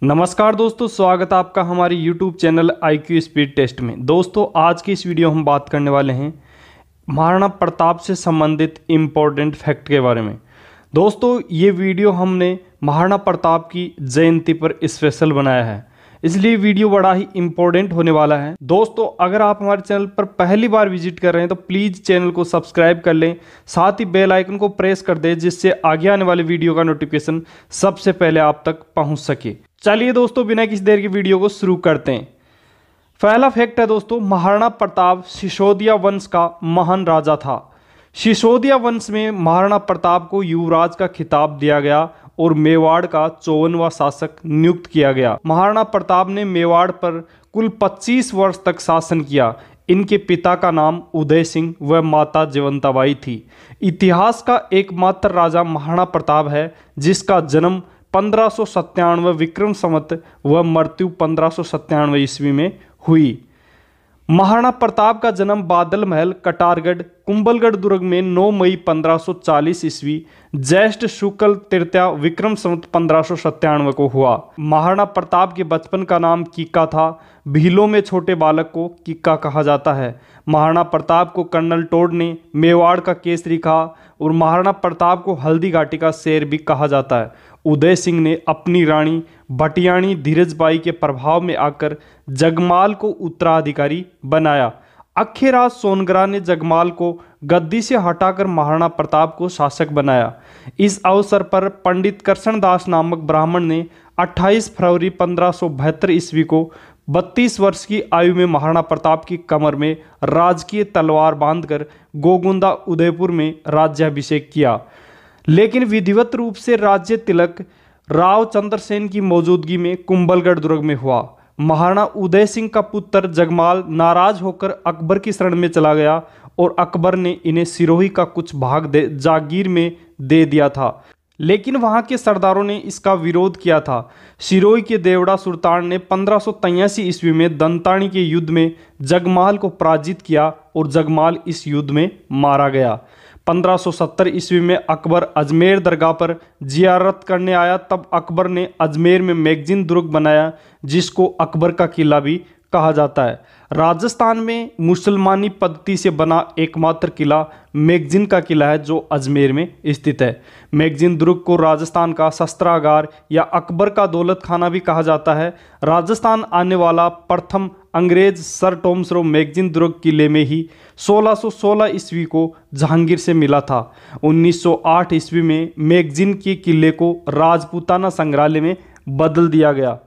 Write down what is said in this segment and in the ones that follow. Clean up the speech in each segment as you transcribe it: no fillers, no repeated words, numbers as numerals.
नमस्कार दोस्तों, स्वागत है आपका हमारे YouTube channel IQ speed test में। दोस्तों, आज की इस वीडियो हम बात करने वाले हैं महाराणा प्रताप से संबंधित इम्पोर्टेंट फैक्ट के बारे में। दोस्तों, ये वीडियो हमने महाराणा प्रताप की जयंती पर स्पेशल बनाया है, इसलिए वीडियो बड़ा ही इम्पोर्टेंट होने वाला है। दोस्तों, अगर आप हमारे चैनल पर पहली बार विजिट कर रहे हैं तो प्लीज़ चैनल को सब्सक्राइब कर लें, साथ ही बेल आइकन को प्रेस कर दें जिससे आगे आने वाले वीडियो का नोटिफिकेशन सबसे पहले आप तक पहुंच सके। चलिए दोस्तों, बिना किसी देर की वीडियो को शुरू करते हैं। पहला फैक्ट है दोस्तों, महाराणा प्रताप सिसोदिया वंश का महान राजा था। सिसोदिया वंश में महाराणा प्रताप को युवराज का खिताब दिया गया और मेवाड़ का 54वां शासक नियुक्त किया गया। महाराणा प्रताप ने मेवाड़ पर कुल 25 वर्ष तक शासन किया। इनके पिता का नाम उदय सिंह व माता जयवंताबाई थी। इतिहास का एकमात्र राजा महाराणा प्रताप है जिसका जन्म 1597 विक्रम संवत व मृत्यु 1597 ईस्वी में हुई। महाराणा प्रताप का जन्म बादल महल, कटारगढ़, कुंभलगढ़ दुर्ग में 9 मई 1540 ईस्वी ज्येष्ठ शुक्ल तृतीया विक्रम संवत 1597 को हुआ। महाराणा प्रताप के बचपन का नाम कीका था। भीलों में छोटे बालक को कीका कहा जाता है। महाराणा प्रताप को कर्नल टोड ने मेवाड़ का केसरी कहा और महाराणा प्रताप को हल्दी घाटी का शेर भी कहा जाता है। उदय सिंह ने अपनी रानी भटियाणी धीरजबाई के प्रभाव में आकर जगमाल को उत्तराधिकारी बनाया। अखेराज सोनगरा ने जगमाल को गद्दी से हटाकर महाराणा प्रताप को शासक बनाया। इस अवसर पर पंडित कृष्णदास नामक ब्राह्मण ने 28 फरवरी 1572 ईस्वी को 32 वर्ष की आयु में महाराणा प्रताप की कमर में राजकीय तलवार बांधकर गोगुंदा उदयपुर में राज्याभिषेक किया, लेकिन विधिवत रूप से राज्य तिलक राव चंद्रसेन की मौजूदगी में कुंभलगढ़ दुर्ग में हुआ। महाराणा उदय सिंह का पुत्र जगमाल नाराज होकर अकबर की शरण में चला गया और अकबर ने इन्हें सिरोही का कुछ भाग जागीर में दे दिया था, लेकिन वहां के सरदारों ने इसका विरोध किया था। सिरोही के देवड़ा सुल्तान ने 1583 ईस्वी में दंतानी के युद्ध में जगमाल को पराजित किया और जगमाल इस युद्ध में मारा गया। 1570 ईस्वी में अकबर अजमेर दरगाह पर जियारत करने आया, तब अकबर ने अजमेर में मैगजीन दुर्ग बनाया जिसको अकबर का किला भी कहा जाता है। राजस्थान में मुसलमानी पद्धति से बना एकमात्र किला मैगजीन का किला है जो अजमेर में स्थित है। मैगजीन दुर्ग को राजस्थान का शस्त्रागार या अकबर का दौलत खाना भी कहा जाता है। राजस्थान आने वाला प्रथम अंग्रेज सर टॉमसरो मैगजीन दुर्ग किले में ही 1616 ईस्वी को जहांगीर से मिला था। 1908 ईस्वी में मैगजीन के किले को राजपूताना संग्रहालय में बदल दिया गया।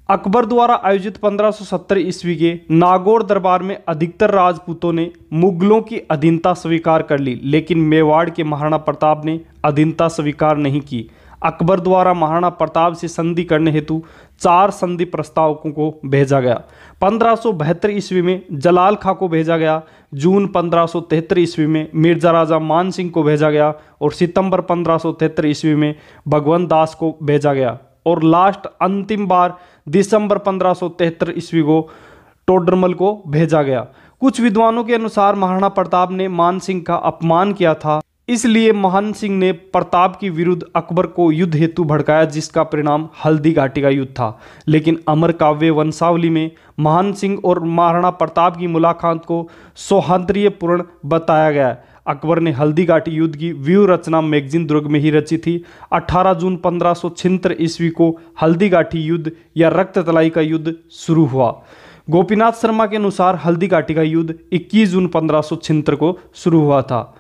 अकबर द्वारा आयोजित 1570 ईस्वी के नागौर दरबार में अधिकतर राजपूतों ने मुगलों की अधीनता स्वीकार कर ली, लेकिन मेवाड़ के महाराणा प्रताप ने अधीनता स्वीकार नहीं की। अकबर द्वारा महाराणा प्रताप से संधि करने हेतु 4 संधि प्रस्तावकों को भेजा गया। 1572 ईस्वी में जलाल खां को भेजा गया, जून 1573 ईस्वी में मिर्जा राजा मान सिंह को भेजा गया और सितंबर 1573 ईस्वी में भगवंत दास को भेजा गया और लास्ट अंतिम बार दिसंबर 1573 ईस्वी को टोडरमल को भेजा गया। कुछ विद्वानों के अनुसार महाराणा प्रताप ने मान सिंह का अपमान किया था, इसलिए मान सिंह ने प्रताप के विरुद्ध अकबर को युद्ध हेतु भड़काया, जिसका परिणाम हल्दी घाटी का युद्ध था। लेकिन अमर काव्य वंशावली में मान सिंह और महाराणा प्रताप की मुलाकात को सौहार्दपूर्ण बताया गया है। अकबर ने हल्दी घाटी युद्ध की व्यूह रचना मैगजीन दुर्ग में ही रची थी। 18 जून 1576 ईस्वी को हल्दी घाटी युद्ध या रक्त तलाई का युद्ध शुरू हुआ। गोपीनाथ शर्मा के अनुसार हल्दी घाटी का युद्ध 21 जून 1576 को शुरू हुआ था।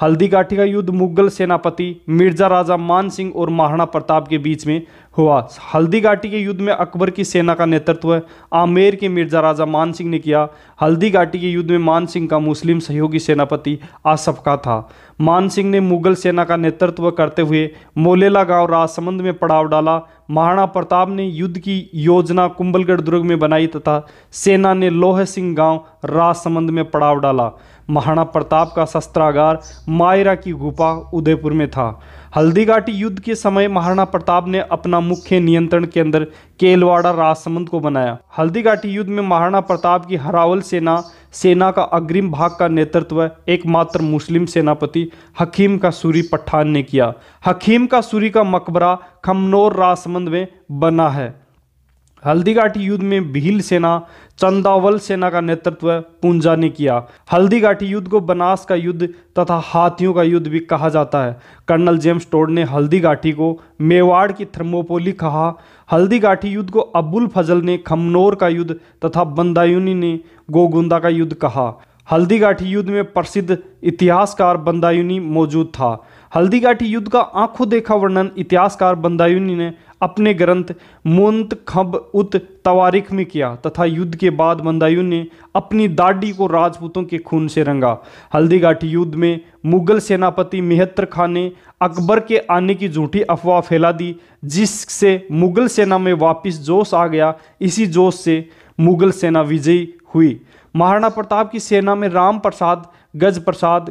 हल्दी घाटी का युद्ध मुगल सेनापति मिर्जा राजा मान सिंह और महाराणा प्रताप के बीच में हुआ। हल्दी घाटी के युद्ध में अकबर की सेना का नेतृत्व आमेर के मिर्जा राजा मान सिंह ने किया। हल्दी घाटी के युद्ध में मान सिंह का मुस्लिम सहयोगी सेनापति आसफ का था। मान सिंह ने मुगल सेना का नेतृत्व करते हुए मोलेला गांव राजसमंद में पड़ाव डाला। महाराणा प्रताप ने युद्ध की योजना कुंभलगढ़ दुर्ग में बनाई तथा सेना ने लोह सिंह गांव राजसमंद में पड़ाव डाला। महाराणा प्रताप का शस्त्रागार मायरा की गुफा उदयपुर में था। हल्दीघाटी युद्ध के समय महाराणा प्रताप ने अपना मुख्य नियंत्रण केंद्र केलवाड़ा राजसमंद को बनाया। हल्दीघाटी युद्ध में महाराणा प्रताप की हरावल सेना का अग्रिम भाग का नेतृत्व एकमात्र मुस्लिम सेनापति हकीम का सूरी पठान ने किया। हकीम का सूरी का मकबरा खमनोर राजसमंद में बना है। हल्दीघाटी युद्ध में भील सेना चंदावल सेना का नेतृत्व पूंजा ने किया। हल्दीघाटी युद्ध को बनास का युद्ध तथा हाथियों का युद्ध भी कहा जाता है। कर्नल जेम्स टोड ने हल्दीघाटी को मेवाड़ की थर्मोपोली कहा। हल्दीघाटी युद्ध को अबुल फजल ने खमनोर का युद्ध तथा बंदायूनी ने गोगुंदा का युद्ध कहा। हल्दीघाटी युद्ध में प्रसिद्ध इतिहासकार बंदायूनी मौजूद था। हल्दीघाटी युद्ध का आंखों देखा वर्णन इतिहासकार बंदायूनी ने अपने ग्रंथ मुंतखब उत तवारीख में किया तथा युद्ध के बाद बंदायूनी ने अपनी दाढ़ी को राजपूतों के खून से रंगा। हल्दीघाटी युद्ध में मुगल सेनापति मेहतर खान ने अकबर के आने की झूठी अफवाह फैला दी, जिससे मुगल सेना में वापस जोश आ गया। इसी जोश से मुगल सेना विजयी हुई। महाराणा प्रताप की सेना में राम प्रसाद,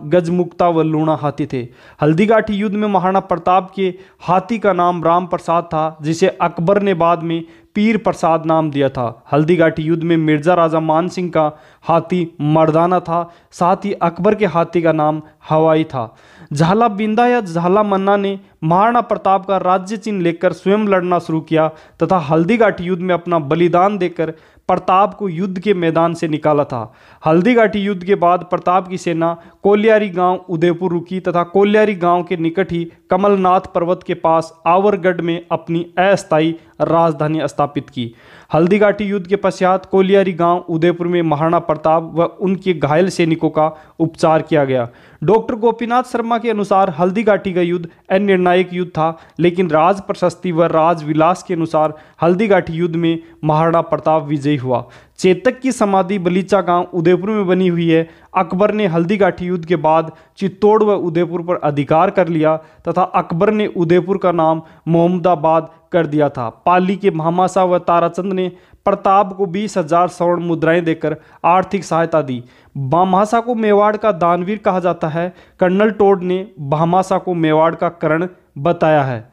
गजमुक्ता व लूणा हाथी थे। हल्दीघाटी युद्ध में महाराणा प्रताप के हाथी का नाम राम प्रसाद था, जिसे अकबर ने बाद में पीर प्रसाद नाम दिया था। हल्दीघाटी युद्ध में मिर्जा राजा मान सिंह का हाथी मर्दाना था, साथ ही अकबर के हाथी का नाम हवाई था। झाला बिंदा या झाला मन्ना ने महाराणा प्रताप का राज्य चिन्ह लेकर स्वयं लड़ना शुरू किया तथा हल्दीघाटी युद्ध में अपना बलिदान देकर प्रताप को युद्ध के मैदान से निकाला था। हल्दीघाटी युद्ध के बाद प्रताप की सेना कोलियारी गांव उदयपुर रुकी तथा कोलियारी गांव के निकट ही कमलनाथ पर्वत के पास आवरगढ़ में अपनी अस्थायी राजधानी स्थापित की। हल्दीघाटी युद्ध के पश्चात कोलियारी गांव उदयपुर में महाराणा प्रताप व उनके घायल सैनिकों का उपचार किया गया। डॉक्टर गोपीनाथ शर्मा के अनुसार हल्दीघाटी का युद्ध अनिर्णायक युद्ध था, लेकिन राज प्रशस्ति व राजविलास के अनुसार हल्दीघाटी युद्ध में महाराणा प्रताप विजयी हुआ। चेतक की समाधि बलीचा गांव उदयपुर में बनी हुई है। अकबर ने हल्दीघाटी युद्ध के बाद चित्तौड़ व उदयपुर पर अधिकार कर लिया तथा अकबर ने उदयपुर का नाम मोहम्मदाबाद कर दिया था। पाली के भामाशाह व ताराचंद ने प्रताप को 20,000 स्वर्ण मुद्राएं देकर आर्थिक सहायता दी। भामाशाह को मेवाड़ का दानवीर कहा जाता है। कर्नल टोड ने भामाशाह को मेवाड़ का कर्ण बताया है।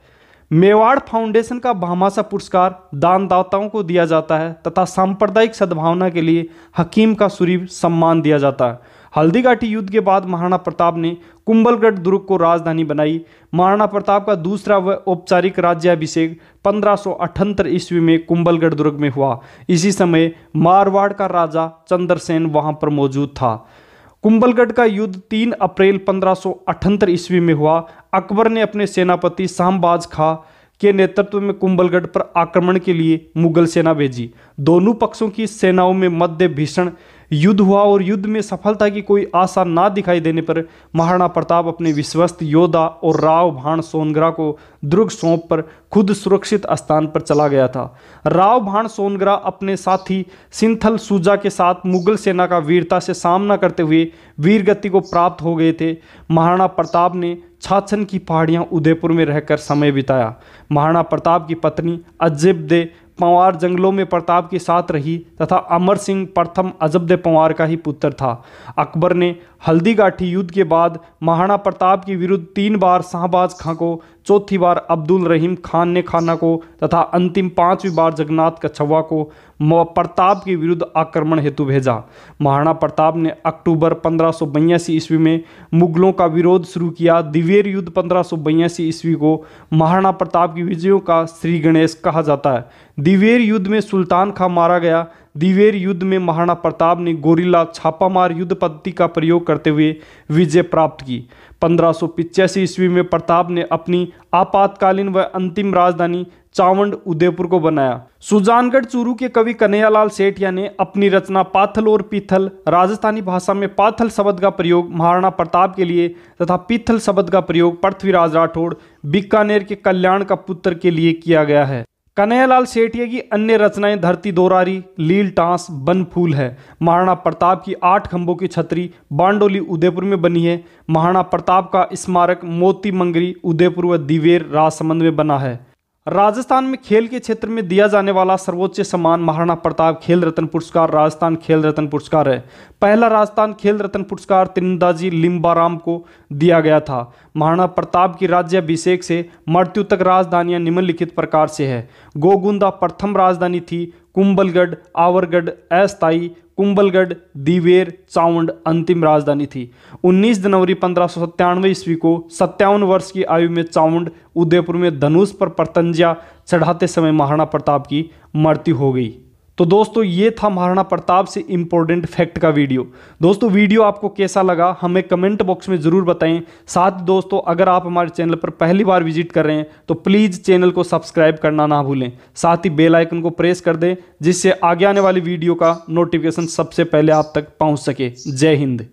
मेवाड़ फाउंडेशन का भामाशाह पुरस्कार दानदाताओं को दिया जाता है तथा सांप्रदायिक सद्भावना के लिए हकीम का सूरी सम्मान दिया जाता है। हल्दीघाटी युद्ध के बाद महाराणा प्रताप ने कुंभलगढ़ दुर्ग को राजधानी बनाई। महाराणा प्रताप का दूसरा व औपचारिक राज्याभिषेक 1578 ईस्वी में कुंभलगढ़ दुर्ग में हुआ। इसी समय मारवाड़ का राजा चंद्रसेन वहां पर मौजूद था। कुंभलगढ़ का युद्ध 3 अप्रैल 1578 ईस्वी में हुआ। अकबर ने अपने सेनापति शाहबाज खां के नेतृत्व में कुंभलगढ़ पर आक्रमण के लिए मुगल सेना भेजी। दोनों पक्षों की सेनाओं में मध्य भीषण युद्ध हुआ और युद्ध में सफलता की कोई आशा ना दिखाई देने पर महाराणा प्रताप अपने विश्वस्त योद्धा और राव भाण सोनग्रा को दुर्ग सौंप पर खुद सुरक्षित स्थान पर चला गया था। राव भाण सोनग्रा अपने साथी सिंथल सूजा के साथ मुगल सेना का वीरता से सामना करते हुए वीरगति को प्राप्त हो गए थे। महाराणा प्रताप ने छाछन की पहाड़ियां उदयपुर में रहकर समय बिताया। महाराणा प्रताप की पत्नी अजबदे पंवार जंगलों में प्रताप के साथ रही तथा अमर सिंह प्रथम अजबदे पंवार का ही पुत्र था। अकबर ने हल्दीघाटी युद्ध के बाद महाराणा प्रताप के विरुद्ध 3 बार शाहबाज खां को, चौथी बार अब्दुल रहीम खान ने खाना को तथा अंतिम 5वीं बार जगन्नाथ कछवा को प्रताप के विरुद्ध आक्रमण हेतु भेजा। महाराणा प्रताप ने अक्टूबर 1582 ईस्वी में मुगलों का विरोध शुरू किया। दिवेर युद्ध 1582 ईस्वी को महाराणा प्रताप की विजयों का श्री गणेश कहा जाता है। दिवेर युद्ध में सुल्तान खां मारा गया। दिवेर युद्ध में महाराणा प्रताप ने गोरिल्ला छापामार युद्ध पद्धति का प्रयोग करते हुए विजय प्राप्त की। 1585 ईस्वी में प्रताप ने अपनी आपातकालीन व अंतिम राजधानी चावंड उदयपुर को बनाया। सुजानगढ़ चूरू के कवि कन्हैयालाल सेठिया ने अपनी रचना पाथल और पीथल, राजस्थानी भाषा में पाथल शब्द का प्रयोग महाराणा प्रताप के लिए तथा पीथल शब्द का प्रयोग पृथ्वीराज राठौड़ बीकानेर के कल्याण का पुत्र के लिए किया गया है। कन्हैयालाल सेठिया की अन्य रचनाएं धरती दोरारी, लील टांस, बन फूल है। महाराणा प्रताप की 8 खंभों की छतरी बांडोली उदयपुर में बनी है। महाराणा प्रताप का स्मारक मोती मंगरी उदयपुर व दिवेर राजसमंद में बना है। राजस्थान में खेल के क्षेत्र में दिया जाने वाला सर्वोच्च सम्मान महाराणा प्रताप खेल रत्न पुरस्कार राजस्थान खेल रत्न पुरस्कार है। पहला राजस्थान खेल रत्न पुरस्कार तीरंदाजी लिम्बाराम को दिया गया था। महाराणा प्रताप की राज्याभिषेक से मृत्यु तक राजधानियां निम्नलिखित प्रकार से है। गोगुंदा प्रथम राजधानी थी, कुंभलगढ़ आवरगढ़ अस्थायी, कुंभलगढ़ दीवेर चावंड अंतिम राजधानी थी। 19 जनवरी 1597 ईस्वी को 57 वर्ष की आयु में चावंड उदयपुर में धनुष पर पतंजा चढ़ाते समय महाराणा प्रताप की मृत्यु हो गई। तो दोस्तों ये था महाराणा प्रताप से इंपॉर्टेंट फैक्ट का वीडियो। दोस्तों वीडियो आपको कैसा लगा हमें कमेंट बॉक्स में ज़रूर बताएं। साथ ही दोस्तों अगर आप हमारे चैनल पर पहली बार विजिट कर रहे हैं तो प्लीज़ चैनल को सब्सक्राइब करना ना भूलें। साथ ही बेल आइकन को प्रेस कर दें जिससे आगे आने वाली वीडियो का नोटिफिकेशन सबसे पहले आप तक पहुंच सके। जय हिंद।